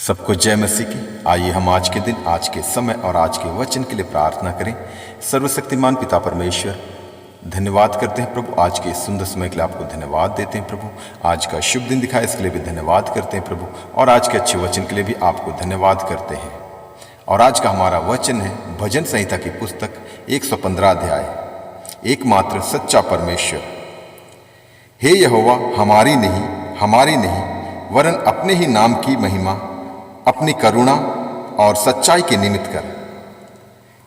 सबको जय मसीह की। आइए हम आज के दिन, आज के समय और आज के वचन के लिए प्रार्थना करें। सर्वशक्तिमान पिता परमेश्वर, धन्यवाद करते हैं प्रभु, आज के इस सुंदर समय के लिए आपको धन्यवाद देते हैं प्रभु। आज का शुभ दिन दिखाए इसके लिए भी धन्यवाद करते हैं प्रभु, और आज के अच्छे वचन के लिए भी आपको धन्यवाद करते हैं। और आज का हमारा वचन है भजन संहिता की पुस्तक 115 अध्याय, एकमात्र सच्चा परमेश्वर। हे यहोवा, हमारी नहीं वरन अपने ही नाम की महिमा अपनी करुणा और सच्चाई के निमित्त कर।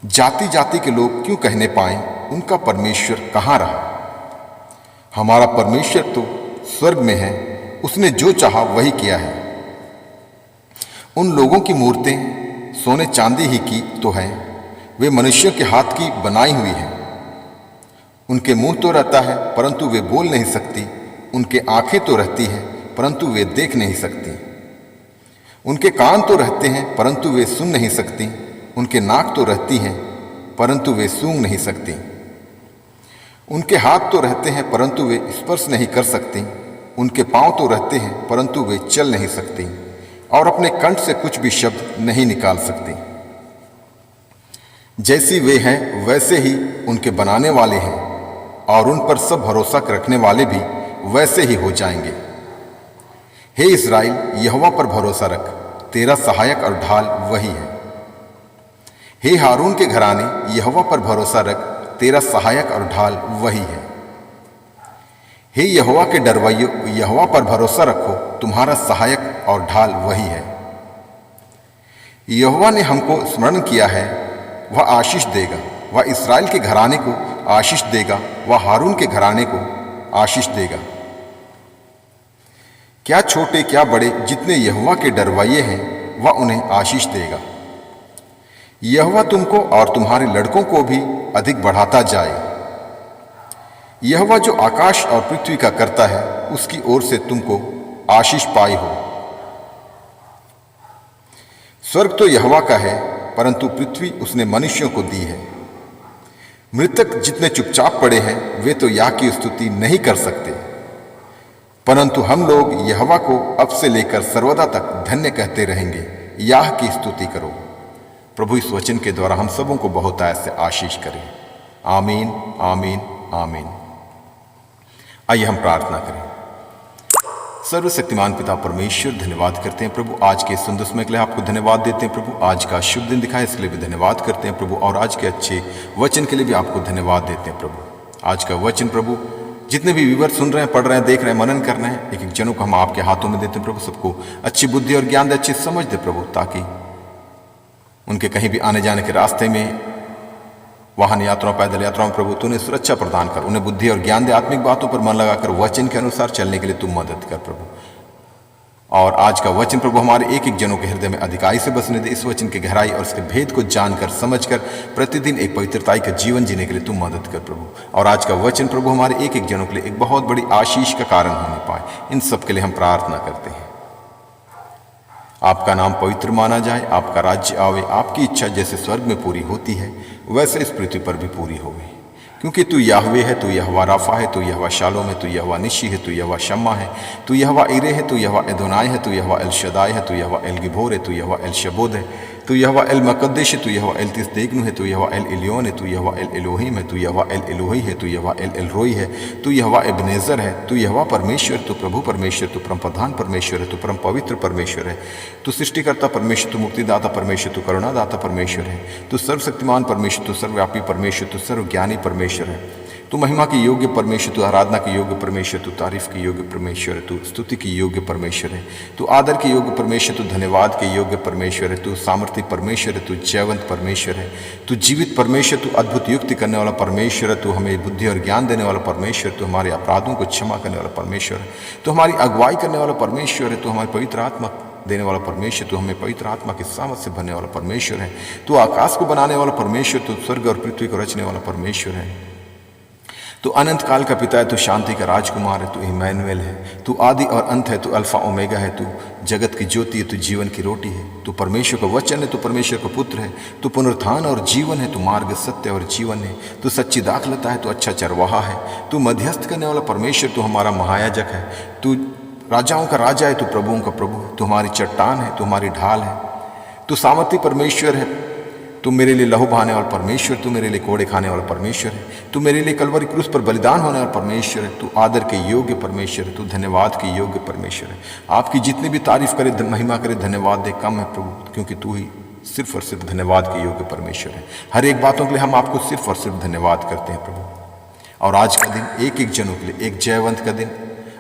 जाति जाति के लोग क्यों कहने पाएं, उनका परमेश्वर कहाँ रहा। हमारा परमेश्वर तो स्वर्ग में है, उसने जो चाहा वही किया है। उन लोगों की मूर्तें सोने चांदी ही की तो हैं, वे मनुष्यों के हाथ की बनाई हुई हैं। उनके मुंह तो रहता है परंतु वे बोल नहीं सकती, उनके आंखें तो रहती हैं परंतु वे देख नहीं सकती। उनके कान तो रहते हैं परंतु वे सुन नहीं सकती, उनके नाक तो रहती हैं परंतु वे सूंघ नहीं सकती। उनके हाथ तो रहते हैं परंतु वे स्पर्श नहीं कर सकती, उनके पांव तो रहते हैं परंतु वे चल नहीं सकती, और अपने कंठ से कुछ भी शब्द नहीं निकाल सकती। जैसी वे हैं वैसे ही उनके बनाने वाले हैं, और उन पर सब भरोसा रखने वाले भी वैसे ही हो जाएंगे। हे इस्राएल, यहोवा पर भरोसा रख, तेरा सहायक और ढाल वही है। हे हारून के घराने, यहोवा पर भरोसा रख, तेरा सहायक और ढाल वही है। हे यहोवा के डरवैयो, यहोवा पर भरोसा रखो, तुम्हारा सहायक और ढाल वही है। यहोवा ने हमको स्मरण किया है, वह आशीष देगा, वह इस्राएल के घराने को आशीष देगा, वह हारून के घराने को आशीष देगा। क्या छोटे क्या बड़े जितने यहोवा के डरवाइये हैं, वह उन्हें आशीष देगा। यहोवा तुमको और तुम्हारे लड़कों को भी अधिक बढ़ाता जाए। यहोवा जो आकाश और पृथ्वी का करता है, उसकी ओर से तुमको आशीष पाई हो। स्वर्ग तो यहोवा का है, परंतु पृथ्वी उसने मनुष्यों को दी है। मृतक जितने चुपचाप पड़े हैं, वे तो याह की स्तुति नहीं कर सकते, परंतु हम लोग यहोवा को अब से लेकर सर्वदा तक धन्य कहते रहेंगे। याह की स्तुति करो। प्रभु इस वचन के द्वारा हम सबों को बहुत आयत से आशीष करें। आमीन, आमीन, आमीन। आइए हम प्रार्थना करें। सर्वशक्तिमान पिता परमेश्वर, धन्यवाद करते हैं प्रभु, आज के सुंदर समय के लिए आपको धन्यवाद देते हैं प्रभु। आज का शुभ दिन दिखाए इसके लिए भी धन्यवाद करते हैं प्रभु, और आज के अच्छे वचन के लिए भी आपको धन्यवाद देते हैं प्रभु। आज का वचन प्रभु, जितने भी व्यूवर सुन रहे हैं, पढ़ रहे हैं, देख रहे हैं, मनन कर रहे हैं, एक एक जनों को हम आपके हाथों में देते हैं प्रभु। सबको अच्छी बुद्धि और ज्ञान दे, अच्छी समझ दे प्रभु, ताकि उनके कहीं भी आने जाने के रास्ते में, वाहन यात्राओं, पैदल यात्राओं प्रभु, तू उन्हें सुरक्षा प्रदान कर, उन्हें बुद्धि और ज्ञान दे, आत्मिक बातों पर मन लगाकर वचन के अनुसार चलने के लिए तू मदद कर प्रभु। और आज का वचन प्रभु हमारे एक एक जनों के हृदय में अधिकाई से बसने दे। इस वचन की गहराई और इसके भेद को जानकर, समझकर प्रतिदिन एक पवित्रताई का जीवन जीने के लिए तू मदद कर प्रभु। और आज का वचन प्रभु हमारे एक एक जनों के लिए एक बहुत बड़ी आशीष का कारण होने पाए, इन सब के लिए हम प्रार्थना करते हैं। आपका नाम पवित्र माना जाए, आपका राज्य आवे, आपकी इच्छा जैसे स्वर्ग में पूरी होती है वैसे इस पृथ्वी पर भी पूरी होवे। क्योंकि तू याहवे है, तू यहोवा राफा है, तू यहोवा शालोम है, तू यहोवा निशी है, तू यहोवा शम्मा है, तू यहोवा इरे है, तू यहोवा एदोनाई है, तू यहोवा एल शदाई है, तू यहोवा एल गिबोर है, तू यहोवा एल शबोद है, तू यहोवा एल मकद्देश है, तू यहोवा एल तिसदेगनु है, तू यहोवा एल इलियोन है, तू यहोवा एल एलोहीम है, तू यहोवा एल एलोही है, तू यहोवा एल एलरोई है, तू यहोवा एबनेजर है, तू यहोवा परमेश्वर, तू प्रभु परमेश्वर, तू परम प्रधान परमेश्वर है, तू परम पवित्र परमेश्वर है, तू सृष्टिकर्ता परमेश्वर, तू मुक्तिदाता परमेश्वर, तू करुणादाता परमेश्वर है, तू सर्वशक्तिमान परमेश्वर, तू सर्वव्यापी परमेश्वर, तू सर्वज्ञानी परमेश्वर है, तू महिमा की योग्य परमेश्वर, तू आराधना की योग्य परमेश्वर, तू तारीफ की योग्य परमेश्वर है, तू स्तुति की योग्य परमेश्वर है, तू आदर की योग्य परमेश्वर, तू धन्यवाद के योग्य परमेश्वर है, तू सामर्थ्य परमेश्वर है, तू जयवंत परमेश्वर है, तू जीवित परमेश्वर, तू अद्भुत युक्ति करने वाला परमेश्वर है, तू हमें बुद्धि और ज्ञान देने वाला परमेश्वर, तू हमारे अपराधों को क्षमा करने वाला परमेश्वर है, तू हमारी अगुवाई करने वाला परमेश्वर है, तू हमारी पवित्र आत्मा देने वाला परमेश्वर, तू हमें पवित्र आत्मा की सामर्थ से भरने वाला परमेश्वर है, तू आकाश को बनाने वाला परमेश्वर, तू स्वर्ग और पृथ्वी को रचने वाला परमेश्वर है, तू अनंत काल का पिता है, तू शांति का राजकुमार है, तू इमैनुएल है, तू आदि और अंत है, तू अल्फा ओमेगा है, तू जगत की ज्योति है, तू जीवन की रोटी है, तू परमेश्वर का वचन है, तू परमेश्वर का पुत्र है, तू पुनरुत्थान और जीवन है, तू मार्ग सत्य और जीवन है, तू सच्ची दाखलता है, तू अच्छा चरवाहा है, तू मध्यस्थ करने वाला परमेश्वर, तू हमारा महायाजक है, तू राजाओं का राजा है, तू प्रभुओं का प्रभु है। तू हमारी चट्टान है, तू हमारी ढाल है, तू सामर्थी परमेश्वर है। तू मेरे लिए लहू बहाने वाला परमेश्वर, तू मेरे लिए कोड़े खाने वाला परमेश्वर है। तू मेरे लिए कलवरी क्रूस पर बलिदान होने वाला परमेश्वर है। तू आदर के योग्य परमेश्वर है, तू धन्यवाद के योग्य परमेश्वर है। आपकी जितनी भी तारीफ करे, महिमा करे, धन्यवाद दे कम है प्रभु, क्योंकि तू ही सिर्फ और सिर्फ धन्यवाद के योग्य परमेश्वर है। हर एक बातों के लिए हम आपको सिर्फ और सिर्फ धन्यवाद करते हैं प्रभु। और आज का दिन एक एक जनों के लिए एक जयवंत का दिन,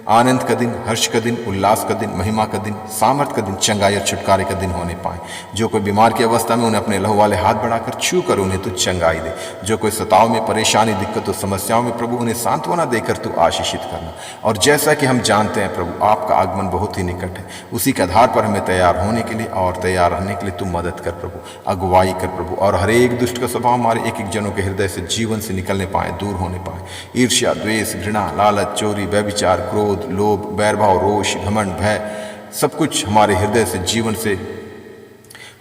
आनंद का दिन, हर्ष का दिन, उल्लास का दिन, महिमा का दिन, सामर्थ का दिन, चंगाई और छुटकारे का दिन होने पाए। जो कोई बीमार की अवस्था में, उन्हें अपने लहू वाले हाथ बढ़ाकर छू कर उन्हें तू चंगाई दे। जो कोई सताव में, परेशानी, दिक्कत और समस्याओं में प्रभु, उन्हें सांत्वना देकर तू आशीषित करना। और जैसा कि हम जानते हैं प्रभु, आपका आगमन बहुत ही निकट है, उसी के आधार पर हमें तैयार होने के लिए और तैयार रहने के लिए तू मदद कर प्रभु, अगुवाई कर प्रभु। और हर एक दुष्ट का स्वभाव हमारे एक एक जनों के हृदय से, जीवन से निकलने पाए, दूर होने पाए। ईर्ष्या, द्वेष, घृणा, लालच, चोरी, व्यभिचार, क्रोध, लोभ, बैरभाव, रोष, घमंड, भय, सब कुछ हमारे हृदय से, जीवन से,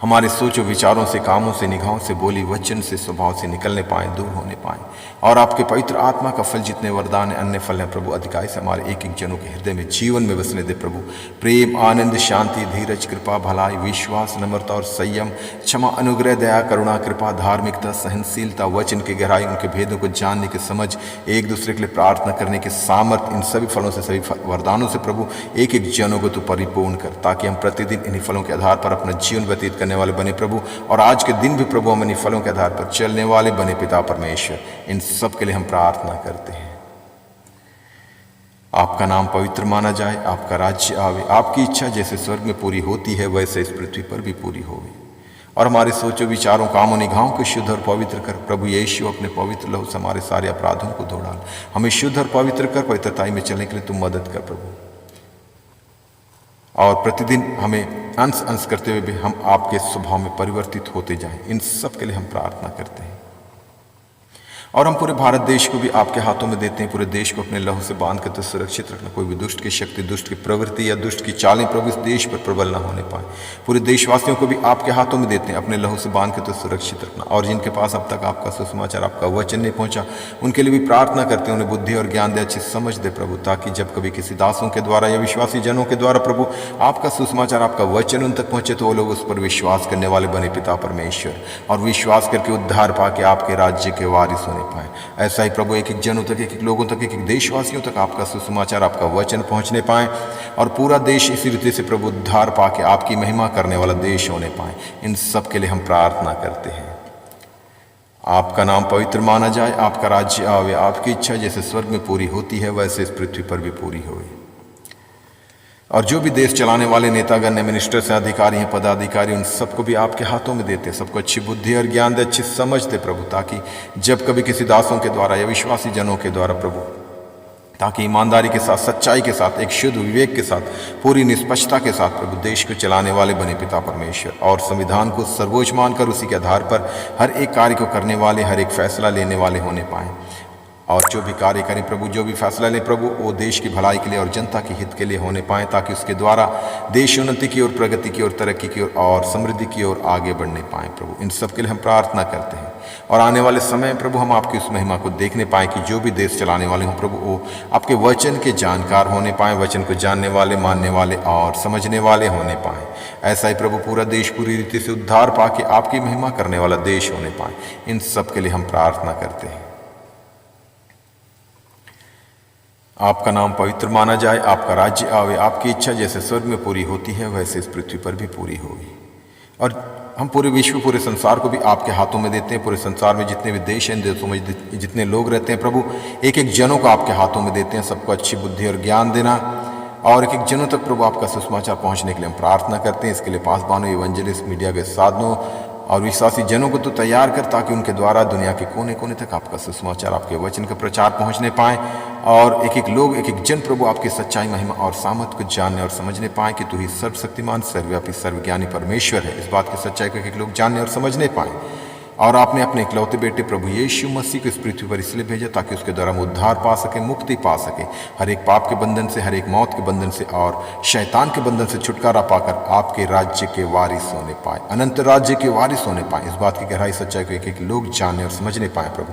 हमारे सोचों, विचारों से, कामों से, निगाहों से, बोली वचन से, स्वभाव से निकलने पाए, दूर होने पाए। और आपके पवित्र आत्मा का फल जितने वरदान है, अन्य फल हैं प्रभु, अधिकाई से हमारे एक एक जनों के हृदय में, जीवन में बसने दे प्रभु। प्रेम, आनंद, शांति, धीरज, कृपा, भलाई, विश्वास, नम्रता और संयम, क्षमा, अनुग्रह, दया, करुणा, कृपा, धार्मिकता, सहनशीलता, वचन की गहराई, उनके भेदों को जानने की समझ, एक दूसरे के लिए प्रार्थना करने की सामर्थ, इन सभी फलों से, सभी वरदानों से प्रभु एक एक जनों को तू परिपूर्ण कर, ताकि हम प्रतिदिन इन्हीं फलों के आधार पर अपना जीवन व्यतीत करने वाले बने प्रभु। और आज के दिन भी प्रभु हम इन्हीं फलों के आधार पर चलने वाले बने पिता परमेश्वर। इन सब के लिए हम प्रार्थना करते हैं। आपका नाम पवित्र माना जाए, आपका राज्य आवे, आपकी इच्छा जैसे स्वर्ग में पूरी होती है वैसे इस पृथ्वी पर भी पूरी होवे। और हमारे सोचों, विचारों, कामों, निगाहों को शुद्ध और पवित्र कर प्रभु यीशु, अपने पवित्र लहू से हमारे सारे अपराधों को धो डाल। हमें शुद्ध और पवित्र कर, पवित्रताई में चलने के लिए तुम मदद कर प्रभु। और प्रतिदिन हमें अंश अंश करते हुए भी हम आपके स्वभाव में परिवर्तित होते जाएं। इन सब के लिए हम प्रार्थना करते हैं। और हम पूरे भारत देश को भी आपके हाथों में देते हैं। पूरे देश को अपने लहू से बांध कर तो सुरक्षित रखना। कोई भी दुष्ट की शक्ति, दुष्ट की प्रवृत्ति या दुष्ट की चालें प्रभु इस देश पर प्रबल न होने पाए। पूरे देशवासियों को भी आपके हाथों में देते हैं, अपने लहू से बांध कर तो सुरक्षित रखना। और जिनके पास अब तक आपका सुसमाचार, आपका वचन नहीं पहुंचा, उनके लिए भी प्रार्थना करते हैं, उन्हें बुद्धि और ज्ञान दे, अच्छी समझ दे प्रभु, ताकि जब कभी किसी दासों के द्वारा या विश्वासी जनों के द्वारा प्रभु आपका सुसमाचार, आपका वचन उन तक पहुंचे, तो वो लोग उस पर विश्वास करने वाले बने पिता परमेश्वर, और विश्वास करके उद्धार पाके आपके राज्य के वारिस होने पाए। ऐसा ही प्रभु एक एक जनों तक, एक एक लोगों तक, एक एक देशवासियों तक आपका सुसमाचार, आपका वचन पहुंचने पाए, और पूरा देश इसी रीति से प्रभु उद्धार पाके आपकी महिमा करने वाला देश होने पाए। इन सब के लिए हम प्रार्थना करते हैं। आपका नाम पवित्र माना जाए, आपका राज्य आवे, आपकी इच्छा जैसे स्वर्ग में पूरी होती है वैसे इस पृथ्वी पर भी पूरी होए। और जो भी देश चलाने वाले नेतागण, मिनिस्टर्स हैं, अधिकारी हैं, पदाधिकारी, उन सबको भी आपके हाथों में देते हैं। सबको अच्छी बुद्धि और ज्ञान दे, अच्छी समझ दे प्रभु, ताकि जब कभी किसी दासों के द्वारा या विश्वासी जनों के द्वारा प्रभु, ताकि ईमानदारी के साथ, सच्चाई के साथ, एक शुद्ध विवेक के साथ, पूरी निष्पक्षता के साथ प्रभु देश को चलाने वाले बने पिता परमेश्वर, और संविधान को सर्वोच्च मानकर उसी के आधार पर हर एक कार्य को करने वाले, हर एक फैसला लेने वाले होने पाए। और जो भी कार्य करें प्रभु, जो भी फैसला लें प्रभु, वो देश की भलाई के लिए और जनता के हित के लिए होने पाए, ताकि उसके द्वारा देश उन्नति की ओर, प्रगति की ओर, तरक्की की ओर और समृद्धि की ओर आगे बढ़ने पाए प्रभु। इन सब के लिए हम प्रार्थना करते हैं। और आने वाले समय प्रभु हम आपकी उस महिमा को देखने पाएँ कि जो भी देश चलाने वाले हों प्रभु, वो आपके वचन के जानकार होने पाएँ, वचन को जानने वाले, मानने वाले और समझने वाले होने पाएँ। ऐसा ही प्रभु पूरा देश पूरी रीति से उद्धार पाके आपकी महिमा करने वाला देश होने पाए। इन सब के लिए हम प्रार्थना करते हैं। आपका नाम पवित्र माना जाए, आपका राज्य आवे, आपकी इच्छा जैसे स्वर्ग में पूरी होती है वैसे इस पृथ्वी पर भी पूरी होगी। और हम पूरे विश्व, पूरे संसार को भी आपके हाथों में देते हैं। पूरे संसार में जितने भी देश हैं, देशों में जितने लोग रहते हैं प्रभु, एक एक जनों को आपके हाथों में देते हैं। सबको अच्छी बुद्धि और ज्ञान देना, और एक एक जनों तक प्रभु आपका सुसमाचार पहुंचने के लिए हम प्रार्थना करते हैं। इसके लिए पासवानों, इवेंजलिस्ट, मीडिया के साधनों और विश्वासी जनों को तो तैयार कर, ताकि उनके द्वारा दुनिया के कोने कोने तक आपका सुसमाचार, आपके वचन का प्रचार पहुंचने पाए, और एक एक लोग, एक एक जन प्रभु आपकी सच्चाई, महिमा और सामर्थ को जानने और समझने पाए कि तू ही सर्वशक्तिमान, सर्वव्यापी, सर्वज्ञानी परमेश्वर है। इस बात की सच्चाई को एक एक लोग जानने और समझने पाए। और आपने अपने इकलौते बेटे प्रभु यीशु मसीह को इस पृथ्वी पर इसलिए भेजा, ताकि उसके द्वारा हम उद्धार पा सके, मुक्ति पा सके, हर एक पाप के बंधन से, हर एक मौत के बंधन से और शैतान के बंधन से छुटकारा पाकर आपके राज्य के वारिस होने पाए, अनंत राज्य के वारिस होने पाए। इस बात की गहराई, सच्चाई को एक एक लोग जानने और समझने पाए प्रभु।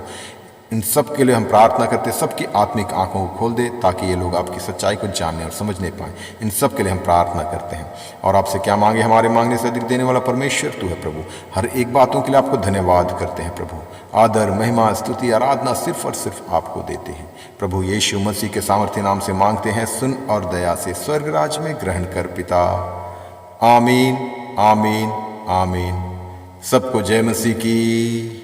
इन सब के लिए हम प्रार्थना करते हैं, सबकी आत्मिक आंखों को खोल दे ताकि ये लोग आपकी सच्चाई को जानने और समझने पाएं। इन सब के लिए हम प्रार्थना करते हैं। और आपसे क्या मांगे, हमारे मांगने से अधिक देने वाला परमेश्वर तू है प्रभु। हर एक बातों के लिए आपको धन्यवाद करते हैं प्रभु। आदर, महिमा, स्तुति, आराधना सिर्फ और सिर्फ आपको देते हैं प्रभु। यीशु मसीह के सामर्थ्य नाम से मांगते हैं, सुन और दया से स्वर्ग राज में ग्रहण कर पिता। आमीन, आमीन, आमीन। सबको जय मसीह की।